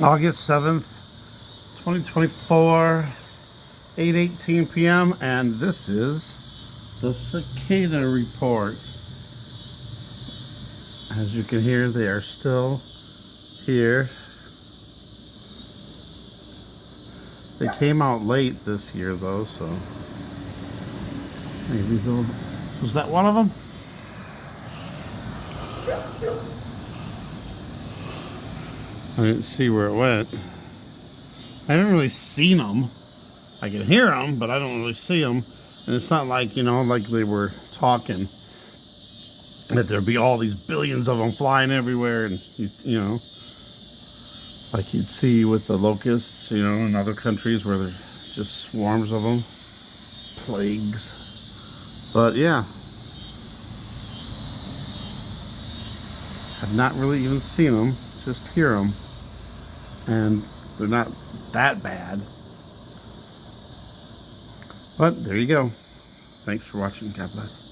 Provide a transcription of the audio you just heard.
August 7th, 2024, 8:18 p.m. and this is the cicada report. As you can hear, they are still here. They came out late this year though, so maybe they'll... Was that one of them? I didn't see where it went. I haven't really seen them. I can hear them, but I don't really see them. And it's not like, you know, like they were talking, that there'd be all these billions of them flying everywhere, and you know, like you'd see with the locusts, you know, in other countries where there's just swarms of them, plagues. But yeah, I've not really even seen them, just hear them, and they're not that bad. But there you go. Thanks for watching. God bless.